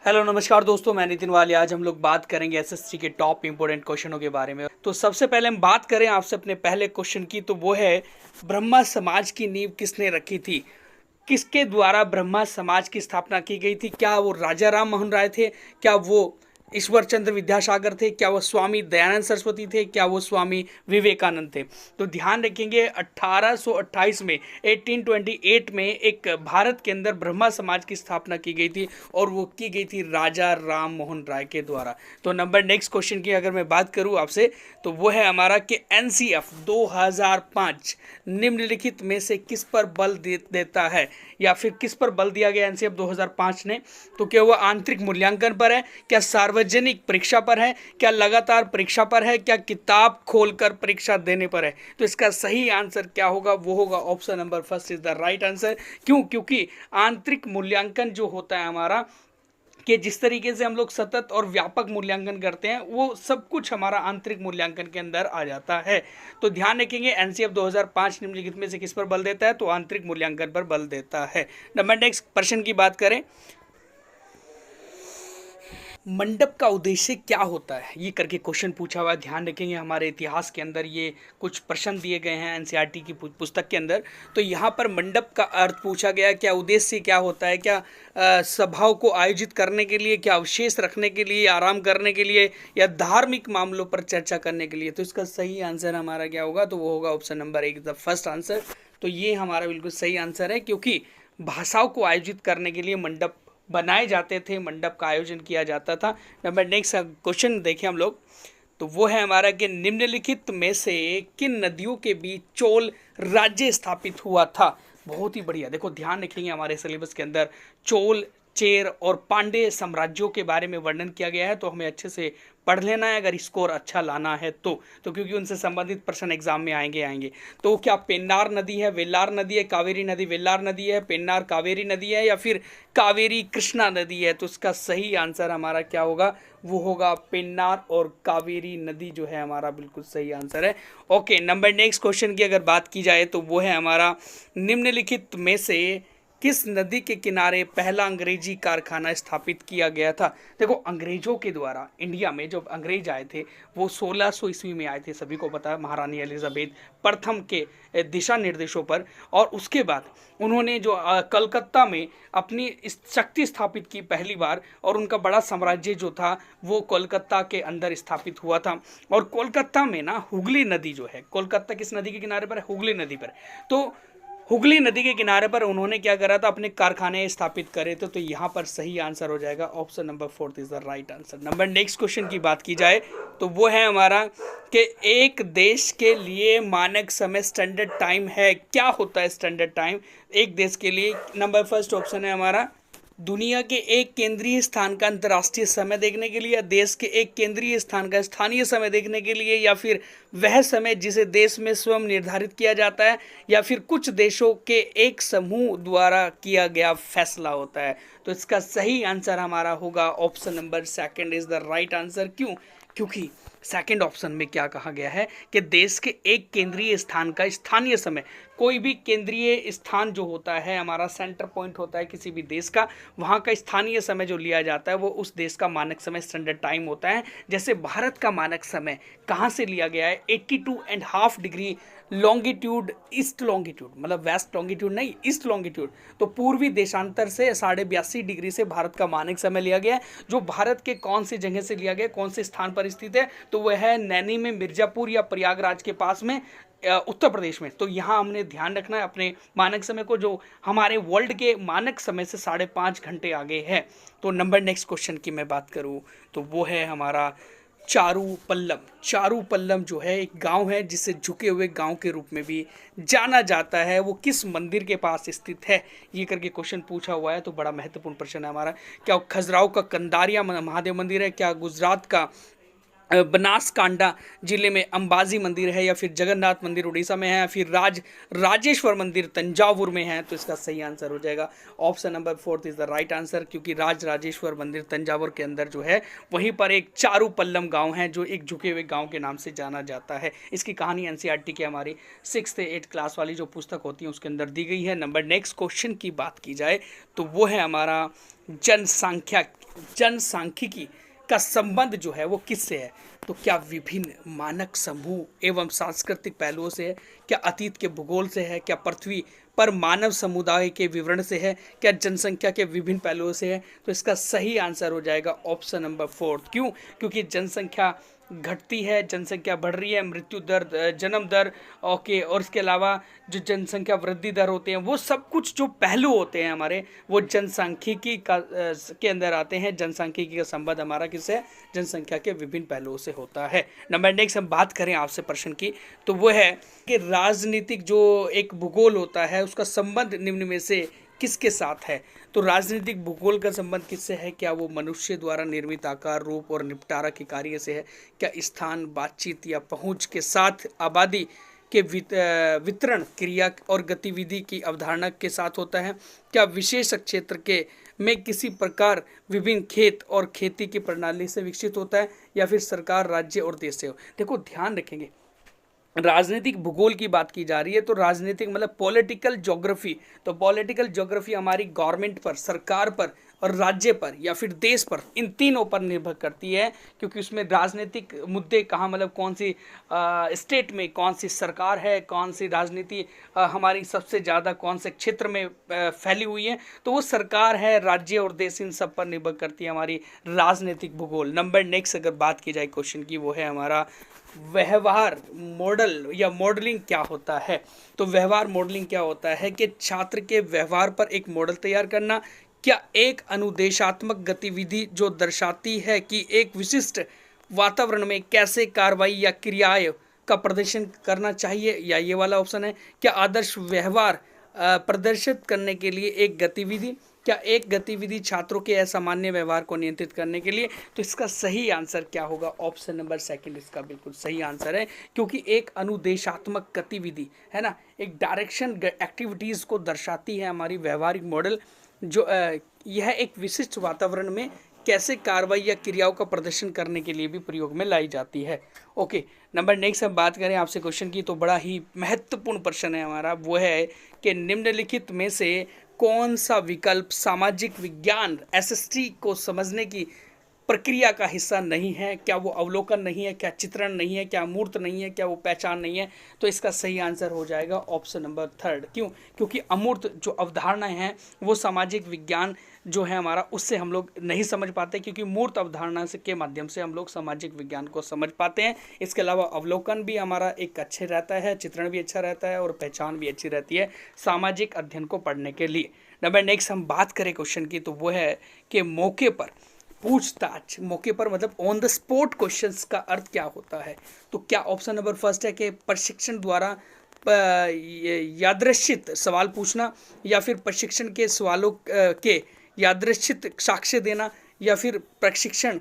Hello नमस्कार दोस्तों, मैं नितिन वाली। आज हम लोग बात करेंगे एसएससी के टॉप इंपोर्टेंट क्वेश्चनों के बारे में। तो सबसे पहले हम बात करें आपसे अपने पहले क्वेश्चन की, तो वो है ब्रह्मा समाज की नींव किसने रखी थी। किसके द्वारा ब्रह्मा समाज की स्थापना की गई थी? क्या वो राजा राम मोहन राय थे? क्या वो ईश्वर चंद्र विद्यासागर थे? क्या वो स्वामी दयानंद सरस्वती थे? क्या वो स्वामी विवेकानंद थे? तो ध्यान रखेंगे 1828 में 1828 में एक भारत के अंदर ब्रह्मा समाज की स्थापना की गई थी और वो की गई थी राजा राम मोहन राय के द्वारा। तो नंबर नेक्स्ट क्वेश्चन की अगर मैं बात करूं आपसे, तो वो है हमारा कि एनसीएफ 2005 निम्नलिखित में से किस पर बल देता है, या फिर किस पर बल दिया गया एनसीएफ 2005 ने? तो क्या वह आंतरिक मूल्यांकन पर है? क्या सार्वजनिक परीक्षा पर है? क्या लगातार परीक्षा पर है? क्या किताब खोलकर परीक्षा देने पर है? तो इसका सही आंसर क्या होगा? वो होगा option number first is the right answer. क्यों? क्योंकि आंतरिक मूल्यांकन जो होता है हमारा, कि जिस तरीके से हम लोग सतत और व्यापक मूल्यांकन करते हैं, वो सब कुछ हमारा आंतरिक मूल्यांकन के अंदर आ जाता है। तो ध्यान रखेंगे एनसीएफ 2005 निम्नलिखित में से किस पर बल देता है? तो आंतरिक मूल्यांकन पर बल देता है। नंबर नेक्स्ट प्रश्न की बात करें, मंडप का उद्देश्य क्या होता है, ये करके क्वेश्चन पूछा हुआ है। ध्यान रखेंगे हमारे इतिहास के अंदर ये कुछ प्रश्न दिए गए हैं एनसीईआरटी की पुस्तक के अंदर। तो यहाँ पर मंडप का अर्थ पूछा गया, क्या उद्देश्य क्या होता है? क्या सभाओं को आयोजित करने के लिए, क्या अवशेष रखने के लिए, आराम करने के लिए, या धार्मिक मामलों पर चर्चा करने के लिए? तो इसका सही आंसर हमारा क्या होगा? तो वो होगा ऑप्शन नंबर एक, द फर्स्ट आंसर। तो ये हमारा बिल्कुल सही आंसर है, क्योंकि भाषाओं को आयोजित करने के लिए मंडप बनाए जाते थे, मंडप का आयोजन किया जाता था। नंबर नेक्स्ट क्वेश्चन देखें हम लोग, तो वो है हमारा कि निम्नलिखित में से किन नदियों के बीच चोल राज्य स्थापित हुआ था? बहुत ही बढ़िया। देखो ध्यान रखेंगे हमारे सिलेबस के अंदर चोल, चेर और पांड्य साम्राज्यों के बारे में वर्णन किया गया है, तो हमें अच्छे से पढ़ लेना है अगर स्कोर अच्छा लाना है तो क्योंकि उनसे संबंधित प्रश्न एग्जाम में आएंगे। तो क्या पेन्नार नदी है, वेल्लार नदी है, कावेरी नदी वेल्लार नदी है, पेन्नार कावेरी नदी है, या फिर कावेरी कृष्णा नदी है? तो इसका सही आंसर हमारा क्या होगा? वो होगा पेन्नार और कावेरी नदी जो है हमारा बिल्कुल सही आंसर है। ओके, नंबर नेक्स्ट क्वेश्चन की अगर बात की जाए, तो वो है हमारा निम्नलिखित में से किस नदी के किनारे पहला अंग्रेजी कारखाना स्थापित किया गया था? देखो, अंग्रेजों के द्वारा इंडिया में जब अंग्रेज आए थे, वो 1600 ईस्वी में आए थे, सभी को पता है, महारानी एलिजाबेथ प्रथम के दिशा निर्देशों पर। और उसके बाद उन्होंने जो कलकत्ता में अपनी शक्ति स्थापित की पहली बार, और उनका बड़ा साम्राज्य जो था वो कोलकाता के अंदर स्थापित हुआ था। और कोलकाता में ना हुगली नदी जो है, कोलकाता किस नदी के किनारे पर है? हुगली नदी पर। तो हुगली नदी के किनारे पर उन्होंने क्या करा था? अपने कारखाने स्थापित करे थे। तो यहाँ पर सही आंसर हो जाएगा option number fourth is the right answer. Number next question की बात की जाए, तो वो है हमारा कि एक देश के लिए मानक समय स्टैंडर्ड टाइम है। क्या होता है स्टैंडर्ड टाइम एक देश के लिए? नंबर फर्स्ट ऑप्शन है हमारा दुनिया के एक केंद्रीय स्थान का अंतर्राष्ट्रीय समय देखने के लिए, या देश के एक केंद्रीय स्थान का स्थानीय समय देखने के लिए, या फिर वह समय जिसे देश में स्वयं निर्धारित किया जाता है, या फिर कुछ देशों के एक समूह द्वारा किया गया फैसला होता है? तो इसका सही आंसर हमारा होगा option number second is the right answer. क्यों? क्योंकि सेकंड ऑप्शन में क्या कहा गया है कि देश के एक केंद्रीय स्थान का स्थानीय समय, कोई भी केंद्रीय स्थान जो होता है हमारा सेंटर पॉइंट होता है किसी भी देश का, वहाँ का स्थानीय समय जो लिया जाता है वो उस देश का मानक समय स्टैंडर्ड टाइम होता है। जैसे भारत का मानक समय कहाँ से लिया गया है? 82.5 डिग्री लॉन्गिट्यूड, ईस्ट लॉन्गिट्यूड, मतलब वेस्ट लॉन्गिट्यूड नहीं, ईस्ट लॉन्गिट्यूड। तो पूर्वी देशांतर से 82.5 डिग्री से भारत का मानक समय लिया गया है। जो भारत के कौन सी जगह से लिया गया, कौन से स्थान पर स्थित है? तो वह है नैनी में, मिर्जापुर या प्रयागराज के पास में, उत्तर प्रदेश में। तो यहाँ हमने ध्यान रखना है अपने मानक समय को, जो हमारे वर्ल्ड के मानक समय से 5.5 घंटे आगे है। तो नंबर नेक्स्ट क्वेश्चन की मैं बात करूँ, तो वो है हमारा चारू पल्लम। चारू पल्लम जो है एक गांव है जिसे झुके हुए गांव के रूप में भी जाना जाता है। वो किस मंदिर के पास स्थित है, ये करके क्वेश्चन पूछा हुआ है। तो बड़ा महत्वपूर्ण प्रश्न है हमारा। क्या खजुराहो का कंदारिया महादेव मंदिर है? क्या गुजरात का बनासकांडा जिले में अंबाजी मंदिर है? या फिर जगन्नाथ मंदिर उड़ीसा में है? या फिर राजेश्वर मंदिर तंजावुर में है? तो इसका सही आंसर हो जाएगा option number fourth is the right answer. क्योंकि राजेश्वर मंदिर तंजावुर के अंदर जो है वहीं पर एक चारू पल्लम गांव है जो एक झुके हुए गांव के नाम से जाना जाता है। इसकी कहानी एनसीईआरटी की हमारी 6th से 8th क्लास वाली जो पुस्तक होती है उसके अंदर दी गई है। नंबर नेक्स्ट क्वेश्चन की बात की जाए, तो वो है हमारा जनसंख्या जनसांख्यिकी का संबंध जो है वो किससे है? तो क्या विभिन्न मानक समूह एवं सांस्कृतिक पहलुओं से है? क्या अतीत के भूगोल से है? क्या पृथ्वी पर मानव समुदाय के विवरण से है? क्या जनसंख्या के विभिन्न पहलुओं से है? तो इसका सही आंसर हो जाएगा ऑप्शन नंबर 4। क्यों? क्योंकि जनसंख्या घटती है, जनसंख्या बढ़ रही है, मृत्यु दर, जन्म दर, ओके, और इसके अलावा जो जनसंख्या वृद्धि दर होते हैं, वो सब कुछ जो पहलू होते हैं हमारे, वो जनसांख्यिकी का के अंदर आते हैं। जनसांख्यिकी का संबंध हमारा किससे? जनसंख्या के विभिन्न पहलुओं से होता है। नंबर नेक्स्ट हम बात करें आपसे प्रश्न की, तो वो है कि राजनीतिक जो एक भूगोल होता है उसका संबंध निम्न में से किसके साथ है? तो राजनीतिक भूगोल का संबंध किससे है? क्या वो मनुष्य द्वारा निर्मित आकार, रूप और निपटारा के कार्य से है? क्या स्थान, बातचीत या पहुंच के साथ आबादी के वितरण, क्रिया और गतिविधि की अवधारणा के साथ होता है? क्या विशेष क्षेत्र के में किसी प्रकार विभिन्न खेत और खेती की प्रणाली से विकसित होता है, या फिर सरकार, राज्य और देश से हो? देखो ध्यान रखेंगे, राजनीतिक भूगोल की बात की जा रही है, तो राजनीतिक मतलब पॉलिटिकल ज्योग्राफी। तो पॉलिटिकल ज्योग्राफी हमारी गवर्नमेंट पर, सरकार पर और राज्य पर या फिर देश पर, इन तीनों पर निर्भर करती है, क्योंकि उसमें राजनीतिक मुद्दे कहाँ, मतलब कौन सी स्टेट में कौन सी सरकार है, कौन सी राजनीति हमारी सबसे ज़्यादा कौन से क्षेत्र में फैली हुई है, तो वो सरकार है, राज्य और देश, इन सब पर निर्भर करती है हमारी राजनीतिक भूगोल। नंबर नेक्स्ट अगर बात की जाए क्वेश्चन की, वो है हमारा व्यवहार मॉडल या मॉडलिंग क्या होता है? तो व्यवहार मॉडलिंग क्या होता है कि छात्र के व्यवहार पर एक मॉडल तैयार करना। क्या एक अनुदेशात्मक गतिविधि जो दर्शाती है कि एक विशिष्ट वातावरण में कैसे कार्रवाई या क्रियाएं का प्रदर्शन करना चाहिए, या ये वाला ऑप्शन है। क्या आदर्श व्यवहार प्रदर्शित करने के लिए एक गतिविधि। क्या एक गतिविधि छात्रों के असामान्य व्यवहार को नियंत्रित करने के लिए? तो इसका सही आंसर क्या होगा? ऑप्शन नंबर सेकंड इसका बिल्कुल सही आंसर है, क्योंकि एक अनुदेशात्मक गतिविधि है ना, एक डायरेक्शन एक्टिविटीज़ को दर्शाती है हमारी व्यवहारिक मॉडल, जो यह एक विशिष्ट वातावरण में कैसे कार्रवाई या क्रियाओं का प्रदर्शन करने के लिए भी प्रयोग में लाई जाती है। ओके, नंबर नेक्स्ट हम बात करें आपसे क्वेश्चन की, तो बड़ा ही महत्वपूर्ण प्रश्न है हमारा, वो है कि निम्नलिखित में से कौन सा विकल्प सामाजिक विज्ञान एसएसटी को समझने की प्रक्रिया का हिस्सा नहीं है? क्या वो अवलोकन नहीं है? क्या चित्रण नहीं है? क्या अमूर्त नहीं है? क्या वो पहचान नहीं है? तो इसका सही आंसर हो जाएगा ऑप्शन नंबर 3। क्यों? क्योंकि अमूर्त जो अवधारणाएं हैं वो सामाजिक विज्ञान जो है हमारा, उससे हम लोग नहीं समझ पाते, क्योंकि मूर्त अवधारणा से के माध्यम से हम लोग सामाजिक विज्ञान को समझ पाते हैं। इसके अलावा अवलोकन भी हमारा एक अच्छे रहता है, चित्रण भी अच्छा रहता है और पहचान भी अच्छी रहती है सामाजिक अध्ययन को पढ़ने के लिए। नंबर नेक्स्ट हम बात करें क्वेश्चन की, तो वो है कि मौके पर पूछताछ, मौके पर मतलब ऑन द स्पॉट क्वेश्चंस का अर्थ क्या होता है? तो क्या ऑप्शन नंबर फर्स्ट है कि प्रशिक्षण द्वारा यादृच्छित सवाल पूछना, या फिर प्रशिक्षण के सवालों के यादृच्छित साक्ष्य देना, या फिर प्रशिक्षण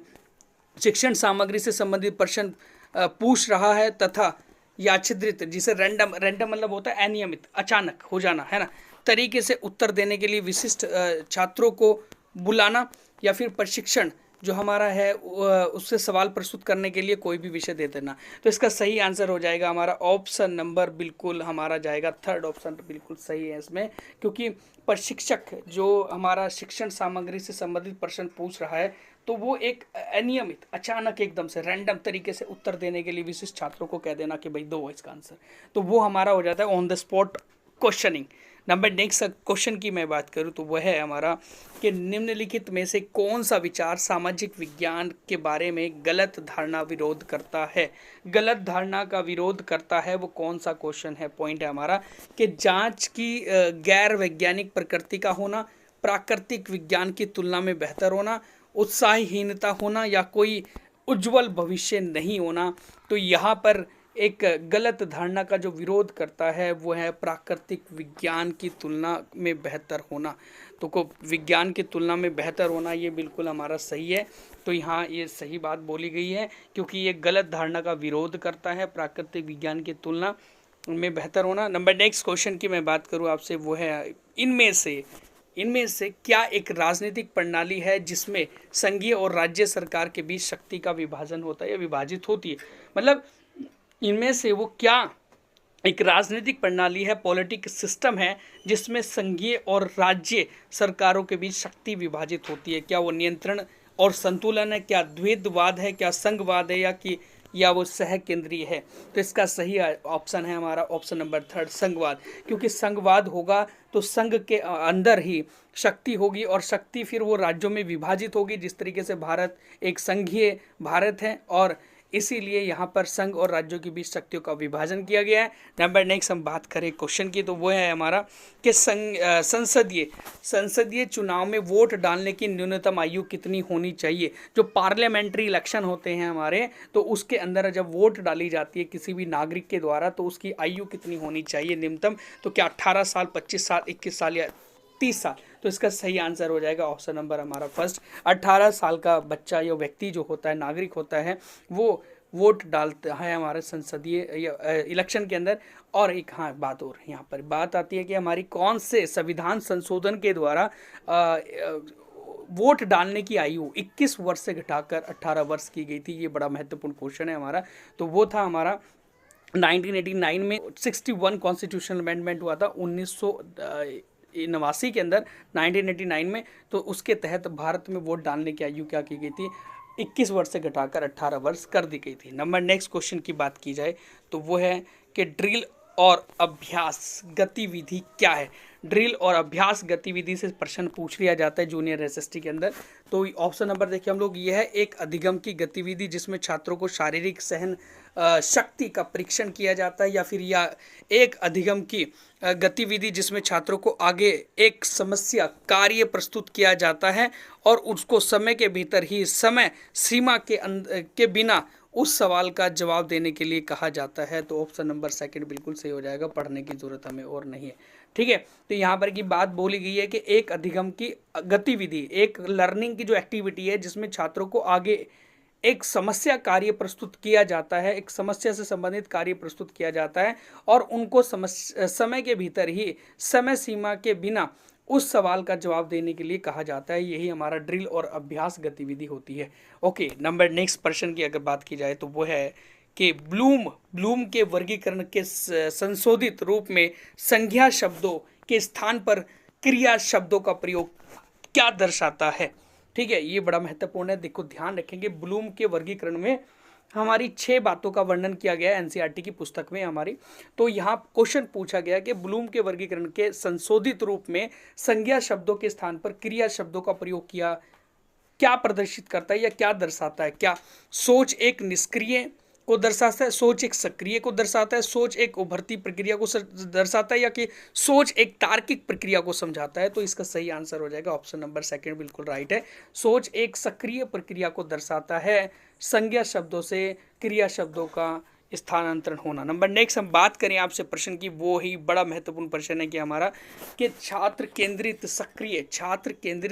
शिक्षण सामग्री से संबंधित प्रश्न पूछ रहा है तथा यादृच्छित, जिसे रैंडम, रैंडम मतलब होता है अनियमित, अचानक हो जाना है ना, तरीके से उत्तर देने के लिए विशिष्ट छात्रों को बुलाना, या फिर प्रशिक्षण जो हमारा है उससे सवाल प्रस्तुत करने के लिए कोई भी विषय दे देना। तो इसका सही आंसर हो जाएगा हमारा ऑप्शन नंबर बिल्कुल हमारा जाएगा 3rd ऑप्शन बिल्कुल सही है इसमें, क्योंकि प्रशिक्षक जो हमारा शिक्षण सामग्री से संबंधित प्रश्न पूछ रहा है, तो वो एक अनियमित, अचानक, एकदम से रैंडम तरीके से उत्तर देने के लिए विशिष्ट छात्रों को कह देना कि भाई दो इसका आंसर, तो वो हमारा हो जाता है on the spot questioning. Number next question की मैं बात करूं, तो वह है हमारा कि निम्नलिखित में से कौन सा विचार सामाजिक विज्ञान के बारे में गलत धारणा विरोध करता है? गलत धारणा का विरोध करता है वो कौन सा क्वेश्चन है? पॉइंट है हमारा कि जांच की गैर वैज्ञानिक प्रकृति का होना, प्राकृतिक विज्ञान की तुलना में बेहतर होना, उत्साहहीनता होना, या कोई उज्जवल भविष्य नहीं होना। तो यहाँ पर एक गलत धारणा का जो विरोध करता है वो है प्राकृतिक विज्ञान की तुलना में बेहतर होना। तो को विज्ञान की तुलना में बेहतर होना ये बिल्कुल हमारा सही है। तो यहाँ ये सही बात बोली गई है, क्योंकि ये गलत धारणा का विरोध करता है प्राकृतिक विज्ञान की तुलना में बेहतर होना। नंबर नेक्स्ट क्वेश्चन की मैं बात करूँ आपसे, वो है इनमें से क्या एक राजनीतिक प्रणाली है जिसमें संघीय और राज्य सरकार के बीच शक्ति का विभाजन होता है या विभाजित होती है? मतलब इनमें से वो क्या एक राजनीतिक प्रणाली है, पॉलिटिक सिस्टम है, जिसमें संघीय और राज्य सरकारों के बीच शक्ति विभाजित होती है? क्या वो नियंत्रण और संतुलन है, क्या द्वैतवाद है, क्या संघवाद है, या वो सह केंद्रीय है। तो इसका सही ऑप्शन है हमारा ऑप्शन नंबर 3 संघवाद, क्योंकि संघवाद होगा तो संघ के अंदर ही शक्ति होगी और शक्ति फिर वो राज्यों में विभाजित होगी, जिस तरीके से भारत एक संघीय भारत है और इसीलिए यहाँ पर संघ और राज्यों के बीच शक्तियों का विभाजन किया गया है। नंबर नेक्स्ट हम बात करें क्वेश्चन की, तो वो है हमारा कि संसदीय चुनाव में वोट डालने की न्यूनतम आयु कितनी होनी चाहिए। जो पार्लियामेंट्री इलेक्शन होते हैं हमारे, तो उसके अंदर जब वोट डाली जाती है किसी भी नागरिक के द्वारा, तो उसकी आयु कितनी होनी चाहिए न्यूनतम। तो क्या 18 साल, 25 साल, 21 साल या 30 साल। तो इसका सही आंसर हो जाएगा ऑप्शन नंबर हमारा फर्स्ट, 18 साल का बच्चा या व्यक्ति जो होता है, नागरिक होता है, वो वोट डालता है हमारे संसदीय इलेक्शन के अंदर। और एक हाँ बात और यहाँ पर बात आती है कि हमारी कौन से संविधान संशोधन के द्वारा वोट डालने की आयु 21 वर्ष से घटाकर 18 वर्ष की गई थी। ये बड़ा महत्वपूर्ण क्वेश्चन है हमारा। तो वो था हमारा 1989 में 61 कॉन्स्टिट्यूशनल अमेंडमेंट हुआ था 1989 के अंदर 1989 में। तो उसके तहत भारत में वोट डालने की आयु क्या की गई थी, 21 वर्ष से घटाकर 18 वर्ष कर दी गई थी। नंबर नेक्स्ट क्वेश्चन की बात की जाए तो वो है कि ड्रिल और अभ्यास गतिविधि क्या है। ड्रिल और अभ्यास गतिविधि से प्रश्न पूछ लिया जाता है जूनियर एसएसटी के अंदर। तो ऑप्शन नंबर देखिए हम लोग, यह है एक अधिगम की गतिविधि जिसमें छात्रों को शारीरिक सहन शक्ति का परीक्षण किया जाता है, या फिर एक अधिगम की गतिविधि जिसमें छात्रों को आगे एक समस्या कार्य प्रस्तुत किया जाता है और उसको समय के भीतर ही समय सीमा के बिना उस सवाल का जवाब देने के लिए कहा जाता है। तो ऑप्शन नंबर सेकंड बिल्कुल सही हो जाएगा, पढ़ने की जरूरत हमें और नहीं है। ठीक है, तो यहाँ पर की बात बोली गई है कि एक अधिगम की गतिविधि, एक लर्निंग की जो एक्टिविटी है जिसमें छात्रों को आगे एक समस्या कार्य प्रस्तुत किया जाता है, एक समस्या से संबंधित कार्य प्रस्तुत किया जाता है और उनको समय के भीतर ही समय सीमा के बिना उस सवाल का जवाब देने के लिए कहा जाता है। यही हमारा ड्रिल और अभ्यास गतिविधि होती है। ओके, नंबर नेक्स्ट प्रश्न की अगर बात की जाए तो वो है कि ब्लूम के वर्गीकरण के संशोधित रूप में संज्ञा शब्दों के स्थान पर क्रिया शब्दों का प्रयोग क्या दर्शाता है। ठीक है, ये बड़ा महत्वपूर्ण है। देखो ध्यान रखेंगे, ब्लूम के वर्गीकरण में हमारी 6 बातों का वर्णन किया गया है एनसीईआरटी की पुस्तक में हमारी। तो यहाँ क्वेश्चन पूछा गया कि ब्लूम के वर्गीकरण के संशोधित रूप में संज्ञा शब्दों के स्थान पर क्रिया शब्दों का प्रयोग किया क्या प्रदर्शित करता है या क्या दर्शाता है। क्या सोच एक निष्क्रिय को दर्शाता है, सोच एक सक्रिय को दर्शाता है, सोच एक उभरती प्रक्रिया को दर्शाता है, या कि सोच एक तार्किक प्रक्रिया को समझाता है। तो इसका सही आंसर हो जाएगा ऑप्शन नंबर सेकंड बिल्कुल राइट है। सोच एक सक्रिय प्रक्रिया को दर्शाता है, संज्ञा शब्दों से क्रिया शब्दों का स्थानांतरण होना। नंबर नेक्स्ट हम बात करें आपसे प्रश्न की, वो ही बड़ा महत्वपूर्ण प्रश्न है कि हमारा कि छात्र केंद्रित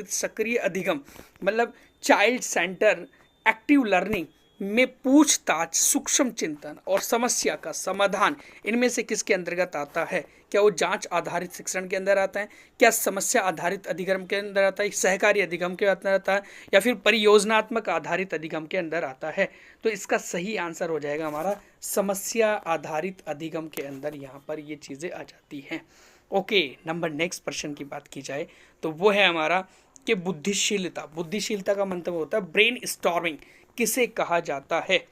सक्रिय अधिगम मतलब चाइल्ड सेंटर एक्टिव लर्निंग में पूछताछ, सूक्ष्म चिंतन और समस्या का समाधान इनमें से किसके अंतर्गत आता है। क्या वो जांच आधारित शिक्षण के अंदर आता है, क्या समस्या आधारित अधिगम के अंदर आता है, सहकारी अधिगम के अंदर आता है, या फिर परियोजनात्मक आधारित अधिगम के अंदर आता है। तो इसका सही आंसर हो जाएगा हमारा समस्या आधारित अधिगम के अंदर यहाँ पर ये चीज़ें आ जाती हैं। ओके, नंबर नेक्स्ट प्रश्न की बात की जाए तो वो है हमारा कि बुद्धिशीलता का मतलब होता है ब्रेन स्टॉर्मिंग किसे कहा जाता है।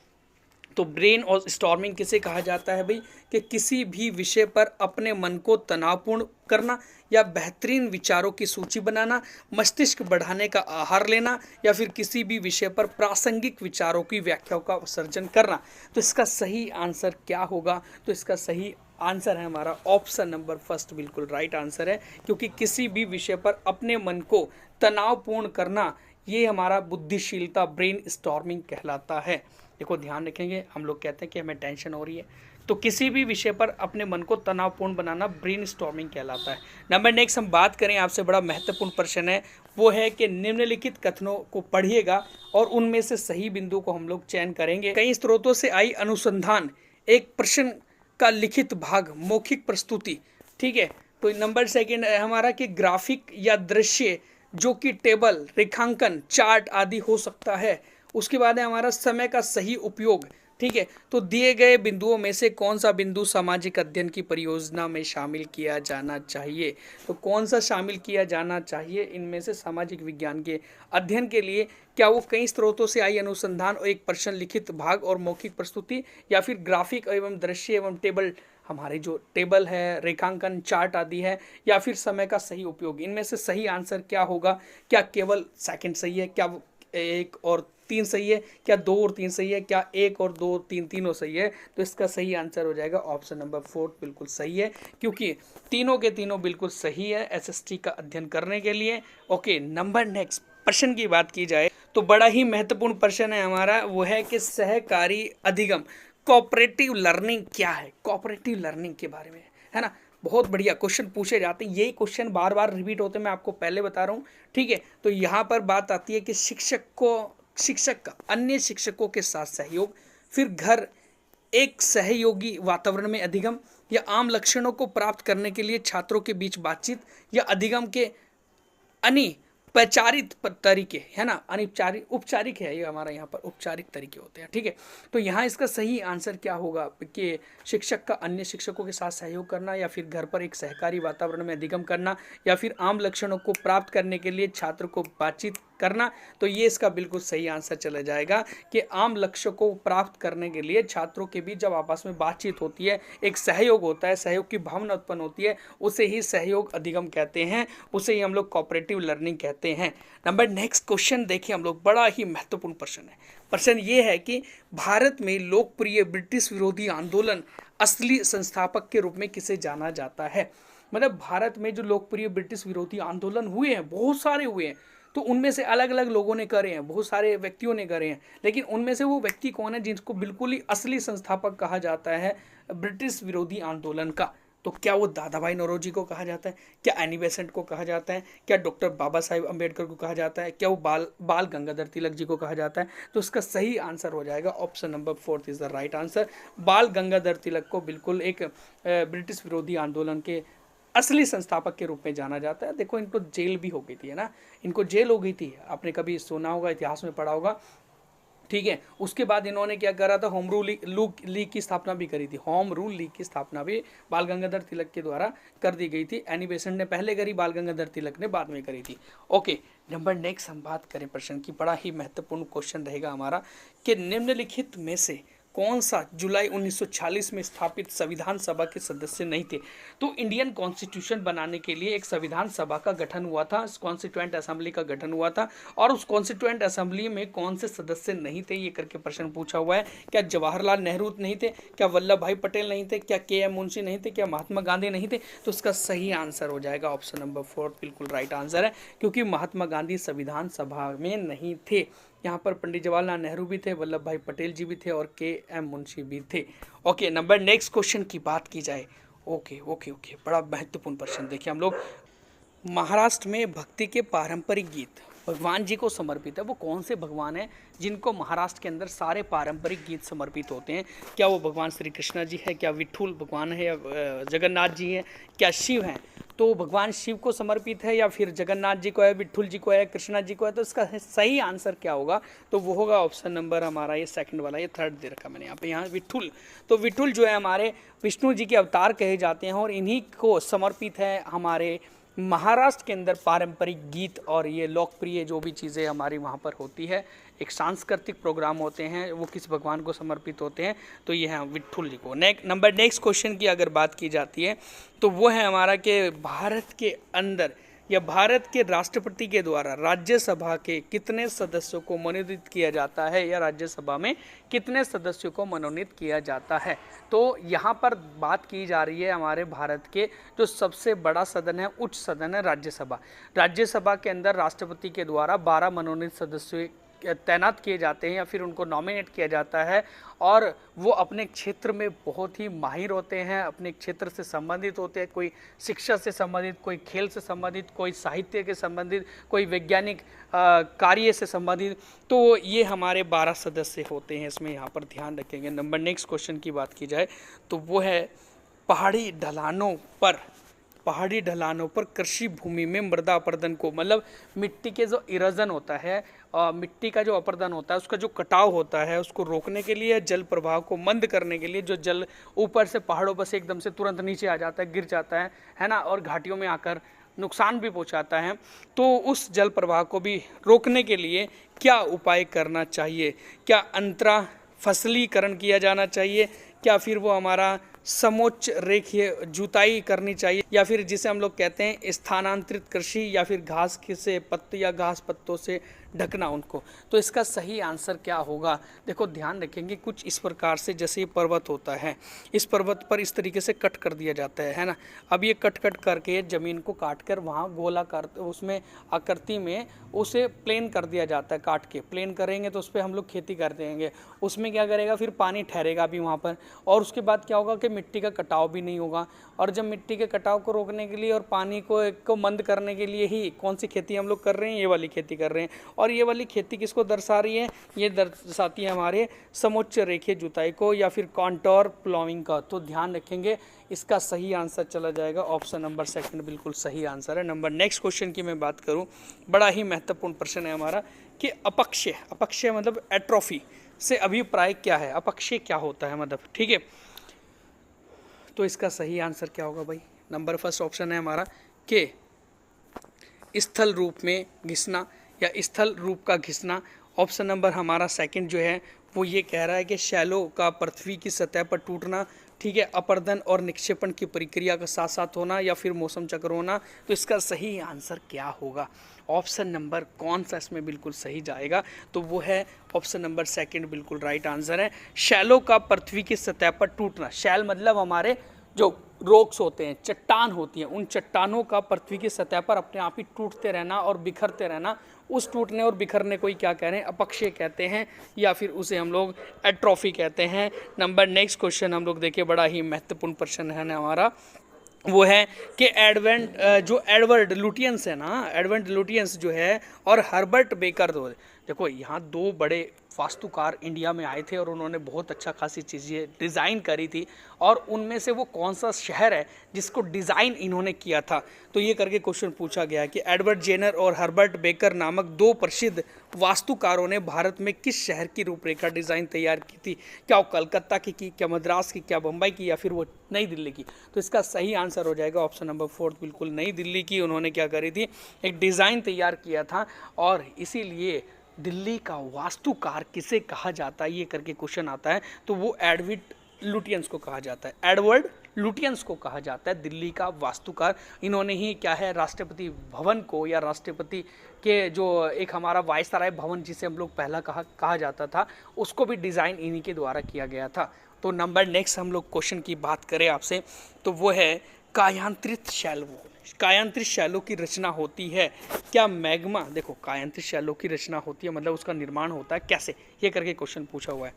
तो ब्रेन और स्टॉर्मिंग किसे कहा जाता है भाई, कि किसी भी विषय पर अपने मन को तनावपूर्ण करना या बेहतरीन विचारों की सूची बनाना, मस्तिष्क बढ़ाने का आहार लेना, या फिर किसी भी विषय पर प्रासंगिक विचारों की व्याख्याओं का विसर्जन करना। तो इसका सही आंसर क्या होगा, तो इसका सही आंसर है हमारा ऑप्शन नंबर फर्स्ट बिल्कुल राइट आंसर है, क्योंकि किसी भी विषय पर अपने मन को तनावपूर्ण करना ये हमारा बुद्धिशीलता ब्रेन स्टॉर्मिंग कहलाता है। देखो ध्यान रखेंगे, हम लोग कहते हैं कि हमें टेंशन हो रही है, तो किसी भी विषय पर अपने मन को तनावपूर्ण बनाना ब्रेन स्टॉर्मिंग कहलाता है। नंबर नेक्स्ट हम बात करें आपसे बड़ा महत्वपूर्ण प्रश्न है, वो है कि निम्नलिखित कथनों को पढ़िएगा और उनमें से सही बिंदु को हम लोग चयन करेंगे। कई स्रोतों से आई अनुसंधान एक प्रश्न का लिखित भाग मौखिक प्रस्तुति। ठीक है, तो नंबर सेकंड है हमारा कि ग्राफिक या दृश्य जो कि टेबल, रेखांकन, चार्ट आदि हो सकता है। उसके बाद है हमारा समय का सही उपयोग ठीक है, तो दिए गए बिंदुओं में से कौन सा बिंदु सामाजिक अध्ययन की परियोजना में शामिल किया जाना चाहिए? तो कौन सा शामिल किया जाना चाहिए इनमें से सामाजिक विज्ञान के अध्ययन के लिए? क्या वो कई स्रोतों से आई अनुसंधान और एक प्रश्न लिखित भाग और मौखिक प्रस्तुति, या फिर ग्राफिक एवं दृश्य एवं टेबल, हमारे जो टेबल है, रेखांकन, चार्ट आदि है, या फिर समय का सही उपयोग? इनमें से सही आंसर क्या होगा? क्या केवल सेकंड सही है? क्या एक और तीन सही है? क्या दो और तीन सही है? क्या एक और दो तीन तीनों सही है? तो इसका सही आंसर हो जाएगा ऑप्शन नंबर 4 बिल्कुल सही है, क्योंकि तीनों के तीनों बिल्कुल सही है एसएसटी का अध्ययन करने के लिए। ओके, नंबर नेक्स्ट प्रश्न की बात की जाए तो बड़ा ही महत्वपूर्ण प्रश्न है हमारा, वो है कि सहकारी अधिगम कोऑपरेटिव लर्निंग क्या है? कोऑपरेटिव लर्निंग के बारे में, है ना, बहुत बढ़िया क्वेश्चन पूछे जाते हैं, यही क्वेश्चन बार बार रिपीट होते हैं, मैं आपको पहले बता रहा हूँ। ठीक है, तो यहाँ पर बात आती है कि शिक्षक का अन्य शिक्षकों के साथ सहयोग, फिर घर एक सहयोगी वातावरण में अधिगम, या आम लक्षणों को प्राप्त करने के लिए छात्रों के बीच बातचीत, या अधिगम के अनिपचारित तरीके, है ना, अनिपचारिक उपचारिक है ये हमारा, यहाँ पर उपचारिक तरीके होते हैं। ठीक है, तो यहाँ इसका सही आंसर क्या होगा कि शिक्षक का अन्य शिक्षकों के साथ सहयोग करना, या फिर घर पर एक सहकारी वातावरण में अधिगम करना, या फिर आम लक्षणों को प्राप्त करने के लिए छात्र को बातचीत करना। तो ये इसका बिल्कुल सही आंसर चला जाएगा कि आम लक्ष्य को प्राप्त करने के लिए छात्रों के बीच जब आपस में बातचीत होती है, एक सहयोग होता है, सहयोग की भावना उत्पन्न होती है, उसे ही सहयोग अधिगम कहते हैं, उसे ही हम लोग कोऑपरेटिव लर्निंग कहते हैं। नंबर नेक्स्ट क्वेश्चन देखिए हम लोग, बड़ा ही महत्वपूर्ण प्रश्न है। प्रश्न ये है कि भारत में लोकप्रिय ब्रिटिश विरोधी आंदोलन असली संस्थापक के रूप में किसे जाना जाता है? मतलब भारत में जो लोकप्रिय ब्रिटिश विरोधी आंदोलन हुए हैं, बहुत सारे हुए हैं, तो उनमें से अलग अलग लोगों ने करे हैं, बहुत सारे व्यक्तियों ने करे हैं, लेकिन उनमें से वो व्यक्ति कौन है जिनको बिल्कुल ही असली संस्थापक कहा जाता है ब्रिटिश विरोधी आंदोलन का? तो क्या वो दादा भाई नौरोजी को कहा जाता है? क्या एनी बेसेंट को कहा जाता है? क्या डॉक्टर बाबा साहेब अम्बेडकर को कहा जाता है? क्या वो बाल गंगाधर तिलक जी को कहा जाता है? तो इसका सही आंसर हो जाएगा option number 4 is the right answer. बाल गंगाधर तिलक को बिल्कुल एक ब्रिटिश विरोधी आंदोलन के असली संस्थापक के रूप में जाना जाता है। देखो, इनको जेल भी हो गई थी, है ना, इनको जेल हो गई थी, आपने कभी सुना होगा, इतिहास में पढ़ा होगा। ठीक है, उसके बाद इन्होंने क्या करा था, होम रूल लीग की स्थापना भी करी थी। होम रूल लीग की स्थापना भी बाल गंगाधर तिलक के द्वारा कर दी गई थी। एनी बेसेंट ने पहले करी, बाल गंगाधर तिलक ने बाद में करी थी। ओके, नंबर नेक्स्ट हम बात करें प्रश्न की, बड़ा ही महत्वपूर्ण क्वेश्चन रहेगा हमारा कि निम्नलिखित में से कौन सा जुलाई 1946 में स्थापित संविधान सभा के सदस्य नहीं थे? तो इंडियन कॉन्स्टिट्यूशन बनाने के लिए एक संविधान सभा का गठन हुआ था, कॉन्स्टिट्यूएंट असेंबली का गठन हुआ था, और उस कॉन्स्टिट्यूएंट असेंबली में कौन से सदस्य नहीं थे ये करके प्रश्न पूछा हुआ है। क्या जवाहरलाल नेहरू नहीं थे? क्या वल्लभ भाई पटेल नहीं थे? क्या के.एम. मुंशी नहीं थे? क्या महात्मा गांधी नहीं थे? तो इसका सही आंसर हो जाएगा ऑप्शन नंबर 4 बिल्कुल राइट आंसर है, क्योंकि महात्मा गांधी संविधान सभा में नहीं थे। यहाँ पर पंडित जवाहरलाल नेहरू भी थे, वल्लभ भाई पटेल जी भी थे, और के.एम. मुंशी भी थे। ओके, नंबर नेक्स्ट क्वेश्चन की बात की जाए। ओके ओके ओके, बड़ा महत्वपूर्ण प्रश्न देखिए हम लोग, महाराष्ट्र में भक्ति के पारंपरिक गीत भगवान जी को समर्पित है, वो कौन से भगवान हैं जिनको महाराष्ट्र के अंदर सारे पारंपरिक गीत समर्पित होते हैं? क्या वो भगवान श्री कृष्ण जी है? क्या विठुल भगवान है? या जगन्नाथ जी हैं? क्या शिव हैं? तो भगवान शिव को समर्पित है, या फिर जगन्नाथ जी को है, विठुल जी को है, कृष्णा जी को है? तो इसका सही आंसर क्या होगा? तो वो होगा ऑप्शन नंबर हमारा ये सेकंड वाला, ये थर्ड दे रखा मैंने यहाँ पे, यहाँ विठुल। तो विठुल जो है हमारे विष्णु जी के अवतार कहे जाते हैं, और इन्हीं को समर्पित है हमारे महाराष्ट्र के अंदर पारंपरिक गीत, और ये लोकप्रिय जो भी चीज़ें हमारी वहाँ पर होती है, एक सांस्कृतिक प्रोग्राम होते हैं, वो किस भगवान को समर्पित होते हैं? तो ये है विठुल जी को। नेक्स्ट क्वेश्चन की अगर बात की जाती है तो वो है हमारा कि भारत के अंदर या भारत के राष्ट्रपति के द्वारा राज्यसभा के कितने सदस्यों को मनोनीत किया जाता है, या राज्यसभा में कितने सदस्यों को मनोनीत किया जाता है? तो यहाँ पर बात की जा रही है हमारे भारत के जो सबसे बड़ा सदन है, उच्च सदन है राज्यसभा। राज्यसभा के अंदर राष्ट्रपति के द्वारा 12 मनोनीत सदस्य तैनात किए जाते हैं, या फिर उनको नॉमिनेट किया जाता है, और वो अपने क्षेत्र में बहुत ही माहिर होते हैं, अपने क्षेत्र से संबंधित होते हैं, कोई शिक्षा से संबंधित, कोई खेल से संबंधित, कोई साहित्य के संबंधित, कोई वैज्ञानिक कार्य से संबंधित। तो ये हमारे 12 सदस्य होते हैं, इसमें यहाँ पर ध्यान रखेंगे। नंबर नेक्स्ट क्वेश्चन की बात की जाए तो वो है पहाड़ी ढलानों पर कृषि भूमि में मृदा अपरदन को, मतलब मिट्टी के जो इरोजन होता है, मिट्टी का जो अपरदन होता है, उसका जो कटाव होता है, उसको रोकने के लिए, जल प्रवाह को मंद करने के लिए, जो जल ऊपर से पहाड़ों पर से एकदम से तुरंत नीचे आ जाता है, गिर जाता है ना, और घाटियों में आकर नुकसान भी पहुंचाता है, तो उस जल प्रवाह को भी रोकने के लिए क्या उपाय करना चाहिए? क्या अंतरा फसलीकरण किया जाना चाहिए, क्या फिर वो हमारा समोच्च रेखीय जुताई करनी चाहिए, या फिर जिसे हम लोग कहते हैं स्थानांतरित कृषि, या फिर घास से पत्ते या घास पत्तों से ढकना उनको? तो इसका सही आंसर क्या होगा? देखो ध्यान रखेंगे, कुछ इस प्रकार से, जैसे ये पर्वत होता है, इस पर्वत पर इस तरीके से कट कर दिया जाता है ना। अब ये कट करके ज़मीन को काट कर वहाँ गोलाकार उसमें आकृति में उसे प्लेन कर दिया जाता है, काट के प्लेन करेंगे तो उस पर हम लोग खेती कर देंगे। उसमें क्या करेगा, फिर पानी ठहरेगा भी वहाँ पर, और उसके बाद क्या होगा कि मिट्टी का कटाव भी नहीं होगा। और जब मिट्टी के कटाव को रोकने के लिए और पानी को मंद करने के लिए ही कौन सी खेती हम लोग कर रहे हैं? ये वाली खेती कर रहे हैं। और ये वाली खेती किसको दर्शा रही है? ये दर्शाती है हमारे समोच्च रेखीय जुताई को, या फिर कॉन्टोर प्लॉविंग का। तो ध्यान रखेंगे, इसका सही आंसर चला जाएगा ऑप्शन नंबर सेकंड, बिल्कुल सही आंसर है। नंबर नेक्स्ट क्वेश्चन की मैं बात करूं, बड़ा ही महत्वपूर्ण प्रश्न है हमारा कि अपक्षय, अपक्षय मतलब एट्रोफी से अभिप्राय क्या है? अपक्षय क्या होता है मतलब, ठीक है। तो इसका सही आंसर क्या होगा भाई? नंबर फर्स्ट ऑप्शन है हमारा कि स्थल रूप में घिसना या स्थल रूप का घिसना। ऑप्शन नंबर हमारा सेकंड जो है वो ये कह रहा है कि शैलो का पृथ्वी की सतह पर टूटना, ठीक है, अपर्दन और निक्षेपण की प्रक्रिया का साथ साथ होना, या फिर मौसम चक्र होना। तो इसका सही आंसर क्या होगा? ऑप्शन नंबर कौन सा इसमें बिल्कुल सही जाएगा? तो वो है ऑप्शन नंबर सेकंड, बिल्कुल राइट आंसर है। शैलो का पृथ्वी की सतह पर टूटना, शैल मतलब हमारे जो रॉक्स होते हैं, चट्टान होती हैं, उन चट्टानों का पृथ्वी की सतह पर अपने आप ही टूटते रहना और बिखरते रहना, उस टूटने और बिखरने को ही क्या कह रहे हैं? अपक्षय कहते हैं, या फिर उसे हम लोग एट्रोफी कहते हैं। नंबर नेक्स्ट क्वेश्चन हम लोग देखिए, बड़ा ही महत्वपूर्ण प्रश्न है हमारा, वो है कि एडवर्ड लुटियंस है ना, एडवर्ड लुटियंस जो है और हर्बर्ट बेकर, दो देखो यहाँ दो बड़े वास्तुकार इंडिया में आए थे और उन्होंने बहुत अच्छा खासी चीज़ें डिज़ाइन करी थी, और उनमें से वो कौन सा शहर है जिसको डिज़ाइन इन्होंने किया था? तो ये करके क्वेश्चन पूछा गया कि एडवर्ड जेनर और हर्बर्ट बेकर नामक दो प्रसिद्ध वास्तुकारों ने भारत में किस शहर की रूपरेखा डिज़ाइन तैयार की थी? क्या वो कलकत्ता की, क्या मद्रास की, क्या बम्बई की, या फिर वो नई दिल्ली की? तो इसका सही आंसर हो जाएगा ऑप्शन नंबर फोर्थ, बिल्कुल नई दिल्ली की उन्होंने क्या करी थी? एक डिज़ाइन तैयार किया था। और इसीलिए दिल्ली का वास्तुकार किसे कहा जाता है, ये करके क्वेश्चन आता है, तो वो एडवर्ड लुटियंस को कहा जाता है। एडवर्ड लुटियंस को कहा जाता है दिल्ली का वास्तुकार। इन्होंने ही क्या है, राष्ट्रपति भवन को, या राष्ट्रपति के जो एक हमारा वायसराय भवन जिसे हम लोग पहला कहा जाता था, उसको भी डिज़ाइन इन्हीं के द्वारा किया गया था। तो नंबर नेक्स्ट हम लोग क्वेश्चन की बात करें आपसे, तो वो है कायांतरित शैलो। कायांतरित शैलो की रचना होती है क्या मैग्मा? देखो कायांतरित शैलो की रचना होती है मतलब उसका निर्माण होता है कैसे, ये करके क्वेश्चन पूछा हुआ है।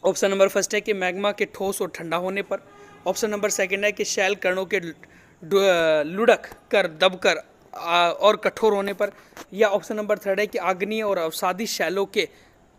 ऑप्शन नंबर फर्स्ट है कि मैग्मा के ठोस और ठंडा होने पर। ऑप्शन नंबर सेकंड है कि शैल कणों के लुढ़क कर, दबकर और कठोर होने पर। या ऑप्शन नंबर थर्ड है कि आग्नेय और अवसादी शैलों के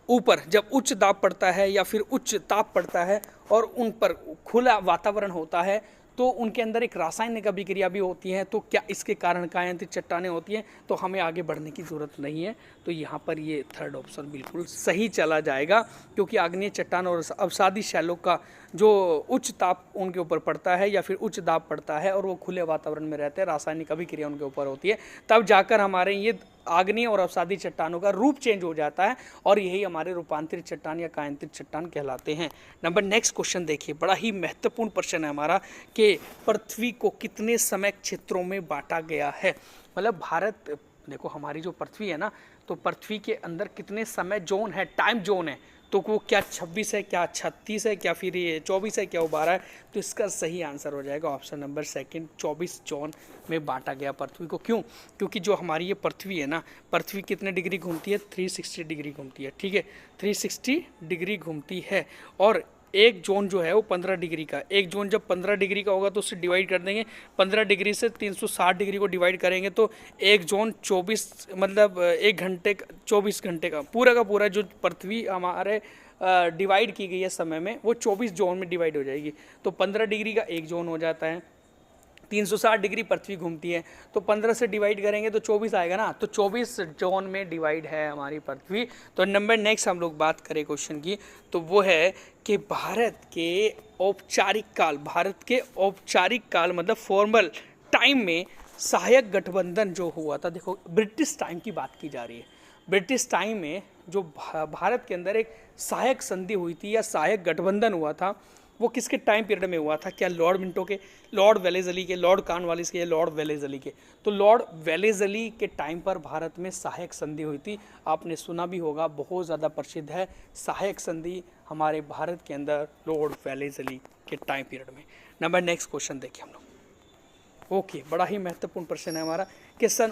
ऊपर जब उच्च दाब पड़ता है या फिर उच्च ताप पड़ता है और उन पर खुला वातावरण होता है, तो उनके अंदर एक रासायनिक अभिक्रिया भी होती है। तो क्या इसके कारण कायांतरित चट्टानें होती हैं? तो हमें आगे बढ़ने की ज़रूरत नहीं है। तो यहाँ पर ये थर्ड ऑप्शन बिल्कुल सही चला जाएगा, क्योंकि आग्नेय चट्टान और अवसादी शैलों का जो उच्च ताप उनके ऊपर पड़ता है या फिर उच्च दाब पड़ता है और वो खुले वातावरण में रहते हैं, रासायनिक अभिक्रिया उनके ऊपर होती है, तब जाकर हमारे ये आग्नेय और अवसादी चट्टानों का रूप चेंज हो जाता है, और यही हमारे रूपांतरित चट्टान या कायांतरित चट्टान कहलाते हैं। नंबर नेक्स्ट क्वेश्चन देखिए, बड़ा ही महत्वपूर्ण प्रश्न है हमारा कि पृथ्वी को कितने समय क्षेत्रों में बांटा गया है। मतलब भारत, देखो हमारी जो पृथ्वी है ना, तो पृथ्वी के अंदर कितने समय जोन है, टाइम जोन है, तो वो क्या 26 है, क्या 36 है, क्या फिर ये 24 है, क्या वो 12 है? तो इसका सही आंसर हो जाएगा ऑप्शन नंबर सेकंड, 24 जोन में बांटा गया पृथ्वी को। क्यों? क्योंकि जो हमारी ये पृथ्वी है ना, पृथ्वी कितने डिग्री घूमती है? 360 डिग्री घूमती है, ठीक है, 360 डिग्री घूमती है। और एक जोन जो है वो 15 डिग्री का, एक जोन जब 15 डिग्री का होगा तो उससे डिवाइड कर देंगे, 15 डिग्री से 360 डिग्री को डिवाइड करेंगे तो एक जोन 24, मतलब एक घंटे, 24 घंटे का पूरा जो पृथ्वी हमारे डिवाइड की गई है समय में, वो 24 जोन में डिवाइड हो जाएगी। तो 15 डिग्री का एक जोन हो जाता है, 360 डिग्री पृथ्वी घूमती है, तो 15 से डिवाइड करेंगे तो 24 आएगा ना, तो 24 जोन में डिवाइड है हमारी पृथ्वी। तो नंबर नेक्स्ट हम लोग बात करें क्वेश्चन की, तो वो है कि भारत के औपचारिक काल मतलब फॉर्मल टाइम में सहायक गठबंधन जो हुआ था, देखो ब्रिटिश टाइम की बात की जा रही है, ब्रिटिश टाइम में जो भारत के अंदर एक सहायक संधि हुई थी या सहायक गठबंधन हुआ था, वो किसके टाइम पीरियड में हुआ था? क्या लॉर्ड मिंटो के, लॉर्ड वेलेज़ली के, लॉर्ड कॉर्नवालिस के या लॉर्ड वेलेज़ली के? तो लॉर्ड वेलेज़ली के टाइम पर भारत में सहायक संधि हुई थी। आपने सुना भी होगा, बहुत ज़्यादा प्रसिद्ध है सहायक संधि हमारे भारत के अंदर लॉर्ड वेलेज़ली के टाइम पीरियड में। नंबर नेक्स्ट क्वेश्चन देखिए हम लोग। ओके, बड़ा ही महत्वपूर्ण प्रश्न है हमारा कि सन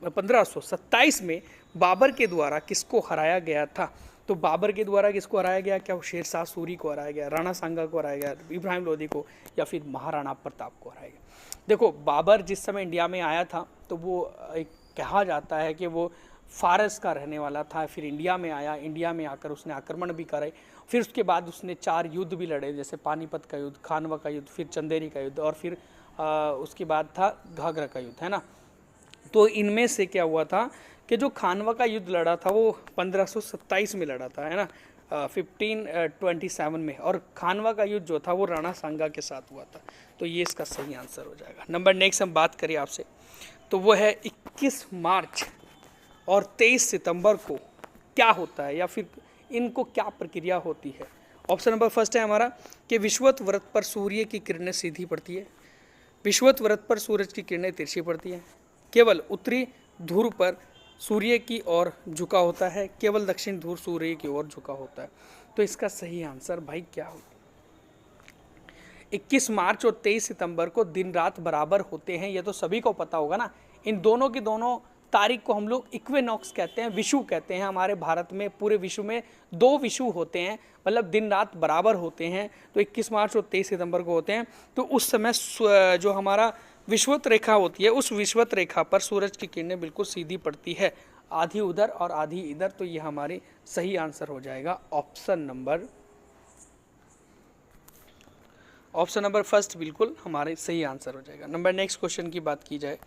1527 में बाबर के द्वारा किसको हराया गया था? तो बाबर के द्वारा किसको हराया गया? क्या वो शेर शाह सूरी को हराया गया, राणा सांगा को हराया गया, इब्राहिम लोदी को, या फिर महाराणा प्रताप को हराया गया? देखो, बाबर जिस समय इंडिया में आया था तो वो एक कहा जाता है कि वो फारस का रहने वाला था, फिर इंडिया में आया, इंडिया में आकर उसने आक्रमण भी करे, फिर उसके बाद उसने 4 युद्ध भी लड़े, जैसे पानीपत का युद्ध, खानवा का युद्ध, फिर चंदेरी का युद्ध, और फिर उसके बाद था घाघरा का युद्ध, है ना। तो इनमें से क्या हुआ था कि जो खानवा का युद्ध लड़ा था वो 1527 में लड़ा था, है ना, 1527 में, और खानवा का युद्ध जो था वो राणा सांगा के साथ हुआ था। तो ये इसका सही आंसर हो जाएगा। नंबर नेक्स्ट हम बात करें आपसे, तो वो है 21 मार्च और 23 सितंबर को क्या होता है, या फिर इनको क्या प्रक्रिया होती है? ऑप्शन नंबर फर्स्ट है हमारा कि विषुवत व्रत पर सूर्य की किरणें सीधी पड़ती है, विषुवत व्रत पर सूरज की किरणें तिरछी पड़ती है, केवल उत्तरी ध्रुव पर सूर्य की ओर झुका होता है, केवल दक्षिण ध्रुव सूर्य की ओर झुका होता है। तो इसका सही आंसर भाई क्या होगा? 21 मार्च और 23 सितंबर को दिन रात बराबर होते हैं, ये तो सभी को पता होगा ना। इन दोनों की दोनों तारीख को हम लोग इक्विनॉक्स कहते हैं, विषु कहते हैं। हमारे भारत में पूरे विश्व में 2 विषु होते हैं, मतलब दिन रात बराबर होते हैं। तो 21 मार्च और 23 सितंबर को होते हैं। तो उस समय जो हमारा विषुवत रेखा होती है, उस विषुवत रेखा पर सूरज की किरणें बिल्कुल सीधी पड़ती है, आधी उधर और आधी इधर। तो ये हमारे सही आंसर हो जाएगा ऑप्शन नंबर फर्स्ट, बिल्कुल हमारे सही आंसर हो जाएगा। नंबर नेक्स्ट क्वेश्चन की बात की जाए,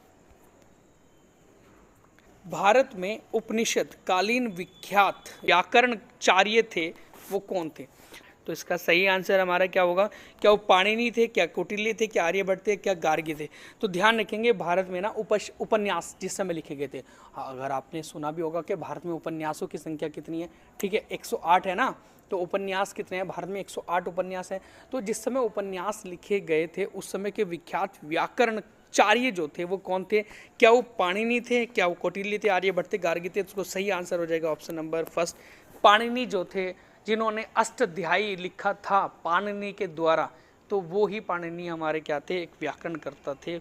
भारत में उपनिषद कालीन विख्यात व्याकरणचार्य थे, वो कौन थे? तो इसका सही आंसर हमारा क्या होगा? क्या वो पाणिनि थे, क्या कौटिल्य थे, क्या आर्यभट्ट थे, क्या गार्गी थे? तो ध्यान रखेंगे, भारत में ना उपन्यास जिस समय लिखे गए थे, हाँ, अगर आपने सुना भी होगा कि भारत में उपन्यासों की संख्या कितनी है, ठीक है, 108 है ना। तो उपन्यास कितने हैं? भारत में 108 उपन्यास हैं। तो जिस समय उपन्यास लिखे गए थे उस समय के विख्यात व्याकरणचार्य जो थे वो कौन थे? क्या वो पाणिनि थे, क्या वो कौटिल्य थे, आर्यभट्ट थे, गार्गी थे? तो सही आंसर हो जाएगा ऑप्शन नंबर फर्स्ट, पाणिनि जो थे, जिन्होंने अष्टाध्यायी लिखा था पाणिनि के द्वारा। तो वो ही पाणिनि हमारे क्या थे? एक व्याकरणकर्ता थे,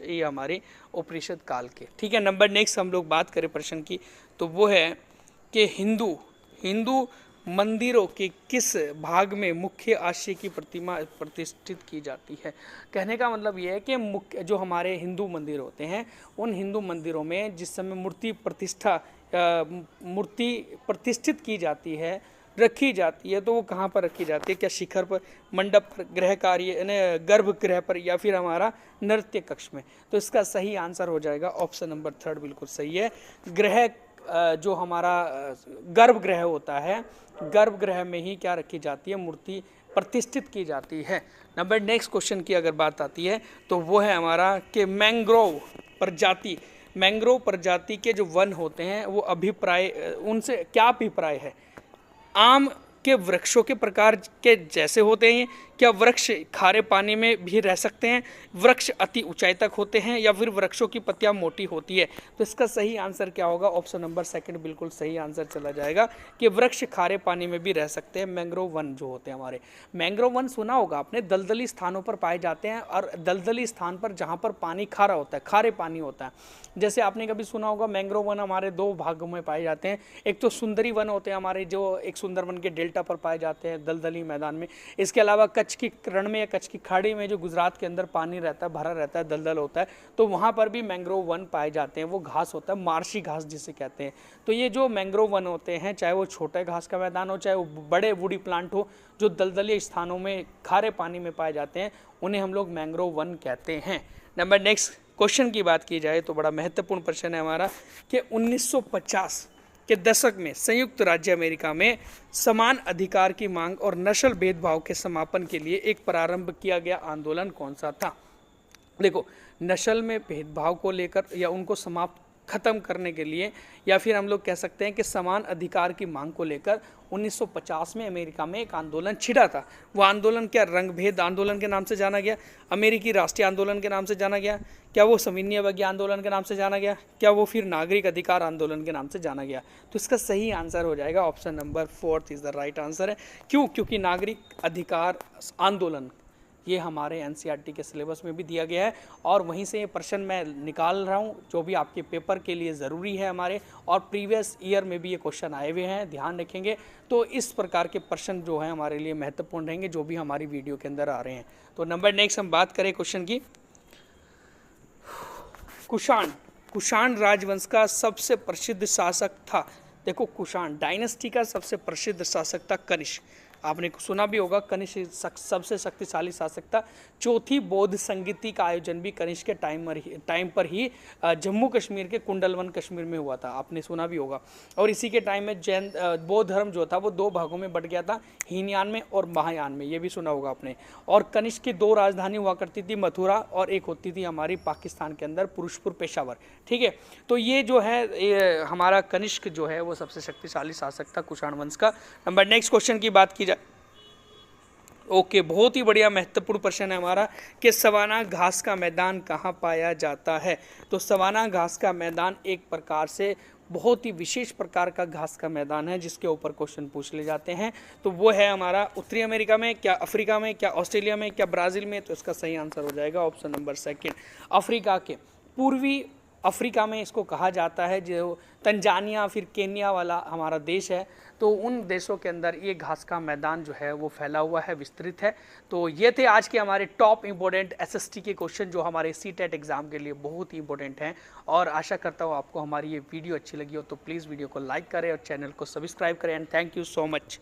ये हमारे उपनिषद काल के। ठीक है, नंबर नेक्स्ट हम लोग बात करें प्रश्न की, तो वो है कि हिंदू मंदिरों के किस भाग में मुख्य आशय की प्रतिमा प्रतिष्ठित की जाती है? कहने का मतलब ये है कि मुख्य जो हमारे हिंदू मंदिर होते हैं, उन हिंदू मंदिरों में जिस समय मूर्ति प्रतिष्ठित की जाती है, रखी जाती है, तो वो कहाँ पर रखी जाती है? क्या शिखर पर, मंडप पर, गृह कार्य गर्भगृह पर, या फिर हमारा नृत्य कक्ष में? तो इसका सही आंसर हो जाएगा ऑप्शन नंबर थर्ड, बिल्कुल सही है। जो हमारा गर्भगृह होता है, गर्भगृह में ही क्या रखी जाती है? मूर्ति प्रतिष्ठित की जाती है। नंबर नेक्स्ट क्वेश्चन की अगर बात आती है तो वो है हमारा कि मैंग्रोव प्रजाति के जो वन होते हैं वो उनसे क्या अभिप्राय है? आम के वृक्षों के प्रकार के जैसे होते हैं? क्या वृक्ष खारे पानी में भी रह सकते हैं? वृक्ष अति ऊंचाई तक होते हैं? या फिर वृक्षों की पत्तियां मोटी होती है? तो इसका सही आंसर क्या होगा? ऑप्शन नंबर सेकंड बिल्कुल सही आंसर चला जाएगा कि वृक्ष खारे पानी में भी रह सकते हैं। मैंग्रोव वन जो होते हैं हमारे, मैंग्रोव वन सुना होगा आपने, दलदली स्थानों पर पाए जाते हैं, और दलदली स्थान पर जहाँ पर पानी खारा होता है, खारे पानी होता है। जैसे आपने कभी सुना होगा मैंग्रोव वन हमारे 2 भागों में पाए जाते हैं। एक तो सुंदरी वन होते हैं हमारे, जो एक सुंदरबन के डेल्टा डेल्टा पर पाए जाते हैं, दलदली मैदान में। इसके अलावा कच्छ की रण में या कच्छ की खाड़ी में जो गुजरात के अंदर पानी रहता है, भरा रहता है, दलदल होता है, तो वहाँ पर भी मैंग्रोव वन पाए जाते हैं। वो घास होता है, मार्शी घास जिसे कहते हैं। तो ये जो मैंग्रोव वन होते हैं, चाहे वो छोटे घास का मैदान हो, चाहे वो बड़े वुडी प्लांट हो, जो दलदली स्थानों में खारे पानी में पाए जाते हैं, उन्हें हम लोग मैंग्रोव वन कहते हैं। नंबर नेक्स्ट क्वेश्चन की बात की जाए तो बड़ा महत्वपूर्ण प्रश्न है हमारा कि 1950 के दशक में संयुक्त राज्य अमेरिका में समान अधिकार की मांग और नस्ल भेदभाव के समापन के लिए एक प्रारंभ किया गया आंदोलन कौन सा था? देखो, नस्ल में भेदभाव को लेकर या उनको समाप्त खत्म करने के लिए, या फिर हम लोग कह सकते हैं कि समान अधिकार की मांग को लेकर 1950 में अमेरिका में एक आंदोलन छिड़ा था। वो आंदोलन क्या रंगभेद आंदोलन के नाम से जाना गया, अमेरिकी राष्ट्रीय आंदोलन के नाम से जाना गया, क्या वो सविनय अवज्ञा आंदोलन के नाम से जाना गया, क्या वो फिर नागरिक अधिकार आंदोलन के नाम से जाना गया? तो इसका सही आंसर हो जाएगा option number 4 is the right answer है। क्यों? क्योंकि नागरिक अधिकार आंदोलन ये हमारे एनसीईआरटी के सिलेबस में भी दिया गया है, और वहीं से ये प्रश्न मैं निकाल रहा हूँ जो भी आपके पेपर के लिए ज़रूरी है हमारे, और प्रीवियस ईयर में भी ये क्वेश्चन आए हुए हैं, ध्यान रखेंगे। तो इस प्रकार के प्रश्न जो हैं हमारे लिए महत्वपूर्ण रहेंगे, जो भी हमारी वीडियो के अंदर आ रहे हैं। तो नंबर नेक्स्ट हम बात करें क्वेश्चन की। कुषाण राजवंश का सबसे प्रसिद्ध शासक था। देखो, कुषाण डायनेस्टी का सबसे प्रसिद्ध शासक था कनिष्क। आपने सुना भी होगा, कनिष्क सबसे शक्तिशाली शासक था। चौथी बौद्ध संगीति का आयोजन भी कनिष्क के टाइम पर ही जम्मू कश्मीर के कुंडलवन कश्मीर में हुआ था, आपने सुना भी होगा। और इसी के टाइम में जैन बौद्ध धर्म जो था वो 2 भागों में बट गया था, हीनयान में और महायान में, ये भी सुना होगा आपने। और कनिष्क की 2 राजधानी हुआ करती थी, मथुरा और एक होती थी हमारी पाकिस्तान के अंदर पुरुषपुर पेशावर। ठीक है, तो ये जो है ये हमारा कनिष्क जो है वो सबसे शक्तिशाली शासक था कुषाण वंश का। नंबर नेक्स्ट क्वेश्चन की बात की जाए, ओके, बहुत ही बढ़िया महत्वपूर्ण प्रश्न है हमारा कि सवाना घास का मैदान कहाँ पाया जाता है? तो सवाना घास का मैदान एक प्रकार से बहुत ही विशेष प्रकार का घास का मैदान है जिसके ऊपर क्वेश्चन पूछ ले जाते हैं। तो वो है हमारा उत्तरी अमेरिका में, क्या अफ्रीका में, क्या ऑस्ट्रेलिया में, क्या ब्राज़ील में? तो इसका सही आंसर हो जाएगा ऑप्शन नंबर 2, अफ्रीका के पूर्वी अफ्रीका में इसको कहा जाता है। जो तंजानिया फिर केन्या वाला हमारा देश है, तो उन देशों के अंदर ये घास का मैदान जो है वो फैला हुआ है, विस्तृत है। तो ये थे आज के हमारे टॉप इंपॉर्टेंट एसएसटी के क्वेश्चन जो हमारे सीटेट एग्जाम के लिए बहुत ही इंपॉर्टेंट हैं। और आशा करता हूँ आपको हमारी ये वीडियो अच्छी लगी हो, तो प्लीज़ वीडियो को लाइक करें और चैनल को सब्सक्राइब करें। And thank you so much.